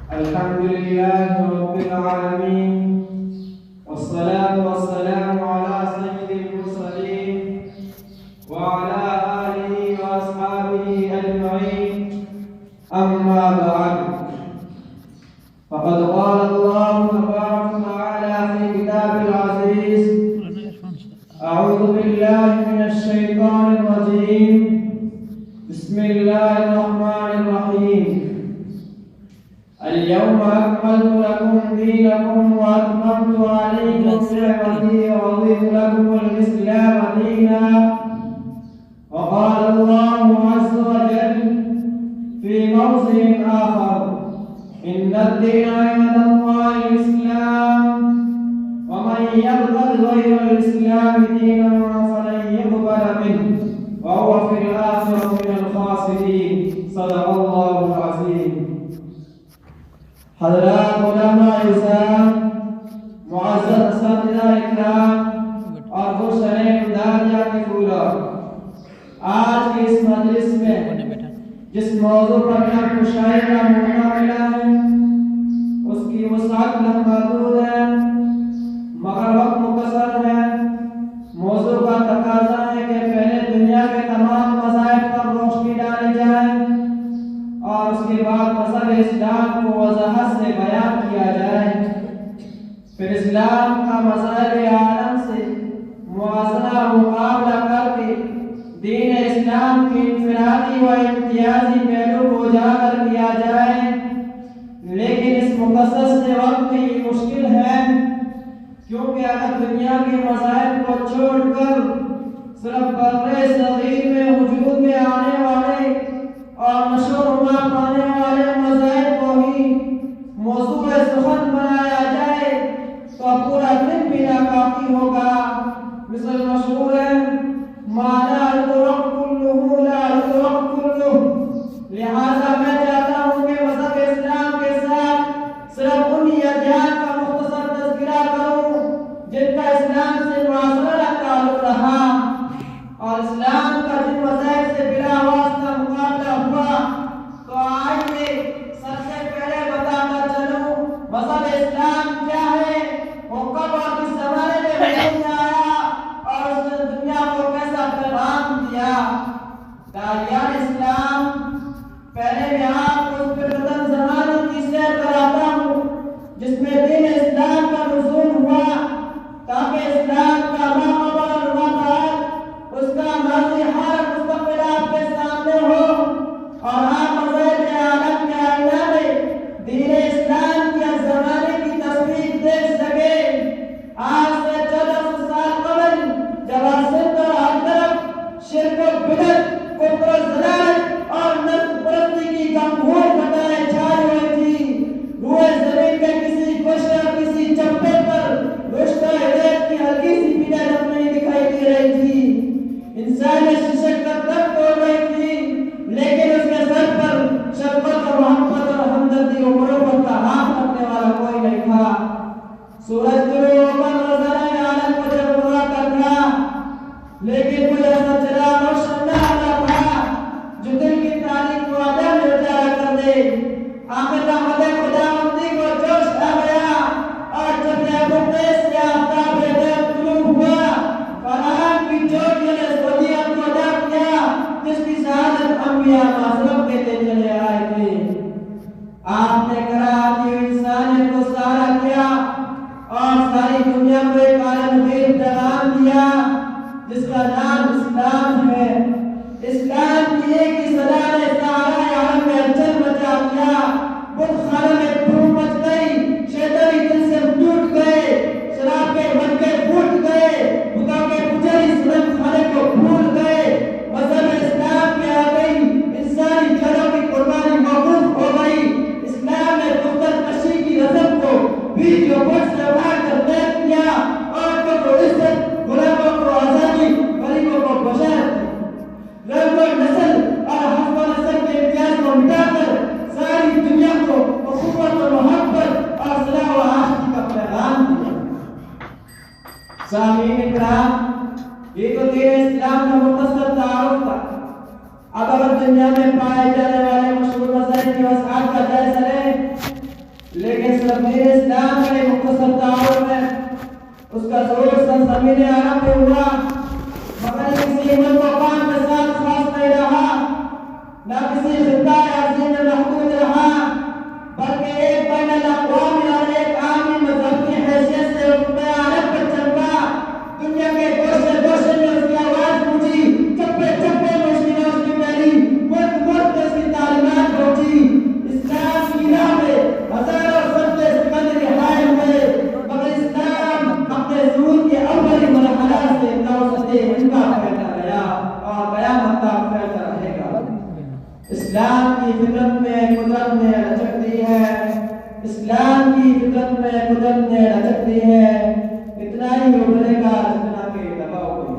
الحمد لله رب العالمين، والصلاة والسلام على سيد المرسلين وعلى آله وأصحابه أجمعين. أما بعد، فقد قال الله تبارك وتعالى في كتابه العزيز: أعوذ بالله من الشيطان الرجيم، بسم الله الرحمن الرحيم. اليوم أكملت لكم دينكم وأتممت عليكم نعمتي ورضيت لكم الإسلام دينا. وقال الله عز وجل في موضع آخر: إن الدين عند الله الإسلام ومن يبتغ غير الإسلام دينا فلن يقبل منه وهو في الآخرة من الخاسرين. صدق الله العظيم. حضرات علماء اعزام، معزز اساتذہ اکرام اور گلشن داریہ کے پھولوں، آج کی اس مجلس میں جس موضوع پر ہم مشاعرے کا موقع ملا ہے اس کی وسعت محدود ہے، مگر وقت مختصر ہے۔ موضوع کا تقاضا ہے کہ پہلے دنیا کے تمام مذاہب پر روشنی ڈالی جائے اور اس کے بعد مذہب اسلام کو وضاحت سے بیان کیا جائے، پھر اسلام کا مذہب عالم سے موازنہ مقابلہ کر کے دین اسلام کے انفرادی و امتیازی پہلو کو اجاگر کیا جائے۔ لیکن اس مختصر سے وقت میں یہ مشکل ہے، کیونکہ اگر دنیا کے مذاہب کو چھوڑ کر صرف برِ صغیر میں وجود میں آنے والے اور نشو و نما پانے والے مذاہب کو ہی موضوع سخن بنایا جائے تو پورا دن بھی ناکافی ہوگا۔ مثل مشہور ہے: ما لا یدرک کلہ لا یدرک کلہ۔ لہذا میں چاہتا ہوں کہ مذہب اسلام کے ساتھ صرف ان ادیان کا مختصر تذکرہ کروں جن کا اسلام سے معاصرہ تعلق رہا، اور اسلام کا جن مذاہب سے بلا واسطہ مقابلہ ہوا۔ تو آئیے سب سے پہلے بتاتا چلوں مذہب اسلام کیا ہے، وہ کب اور کس زمانے میں وجود میں آیا اور اس نے دنیا کو کیسا پیغام دیا۔ داعیان اسلام، پہلے میں آپ کو اس پرقدم زمانے کی سیر کراتا ہوں جس میں دین اسلام کا نزول ہوا، تاکہ اسلام کا ماقبل اور مابعد اس کا ماضی حال مستقبل آپ کے سامنے ہو، اور آپ مذہب عالم کے آئینہ میں دین اسلام کے زمانے کی تصویر دیکھ سکے۔ آج سے 1400 سال قبل جب آسمان پر ہر طرف شرک و بدعت، کفر و ضلالت اور نفس پرستی کی گھمگھور گھٹائیں چھائی ہوئی تھی، روئے زمین کے کسی گوشے اور کسی چپے پر رشتہ ریت کی ہلکی سی بینہ نہیں دکھائی دے رہی تھی۔ انسان ششک کا تک توڑ رہی تھی، لیکن اس کے سر پر شفقت اور محبت اور ہمدردی و مرحمت کا ہاتھ رکھنے والا کوئی نہیں تھا۔ سورج طلوع ہو کر روزانہ عالم کو جگمگاتا تھا، لیکن کوئی ایسا چراغ روشن نہ آتا تھا جو دل کی تاریخ کو ادا میں اجالا کر دے۔ آخر رحمت خداوندی کو جوش آ گیا، اور جب نیبوکیس سے آفتاب ہدایت طلوع ہوا، فرحان کی چوٹ نے سعودیت کو ادا کیا جس کی شہادت انبیاء معصوم کہتے چلے آئے تھے۔ آپ نے کراہتی ہوئی انسانیت کو سہارا کیا اور ساری دنیا کو ایک عالم غیر پیغام دیا جس کا نام اسلام ہے۔ اسلام کی ایک ہی صدا نے سارے عالم میں ہلچل مچا دیا۔ بت خانہ میں دھوم مچ گئی، شیطانی دل سے ٹوٹ گئے، شراب کے مٹکے پھوٹ گئے، بتوں کے پجاری صنم خانے کو بھول گئے۔ مذہب اسلام میں آ گئی انسانی جانوں کی قربانی موقوف ہو گئی۔ اسلام نے دختر کشی کی رسم کو بیچ و بٹ سے اٹھا کر بیت کیا، عورتوں کو عزت، غلاموں کو آزادی، غریبوں کو بشارت، رنگ و نسل اور حسب و نسل کے امتیاز کو مٹا کر ساری دنیا کو اخوت و محبت اور صلاح و عاشقی کا پیغام دیا۔ سامعین اکرام، یہ تو دین اسلام کا مختصر تعارف تھا۔ اب اگر دنیا میں پائے جانے والے مشہور مذاہب کی وسعت کا جائزہ لیں لیکن صرف دین اسلام کا ایک مختصر تعارف ہے، اس کا ظہور سرزمین عرب میں ہوا، مگر کسی ملک و قوم کے ساتھ خاص نہیں رہا، نہ کسی خطہ عظیم میں محدود رہا، بلکہ ایک بین الاقوامی اور ایک عالمی مذہب کی حیثیت سے حکم عرب پر چمکا۔ دنیا کے گوشے گوشے میں اس کی آواز گونجی، چپے چپے میں اس کی روشنی پھیلی، ملک ملک میں اس کی تعلیمات پہنچی۔ اسلام کی راہ میں ہزاروں فرقے سکندری حائل ہوئے، مگر اسلام اپنے ظہور کے اولی مرحلہ سے توسط انکا پھیلتا گیا اور قیامت تک پھیلتا رہے گا۔ اسلام کی فطرت میں قدرت نے رچک دی ہے، اسلام کی فطرت میں قدرت نے رچک دی ہے، اتنا ہی ابھرے گا جتنا کہ دباؤ ہوئی۔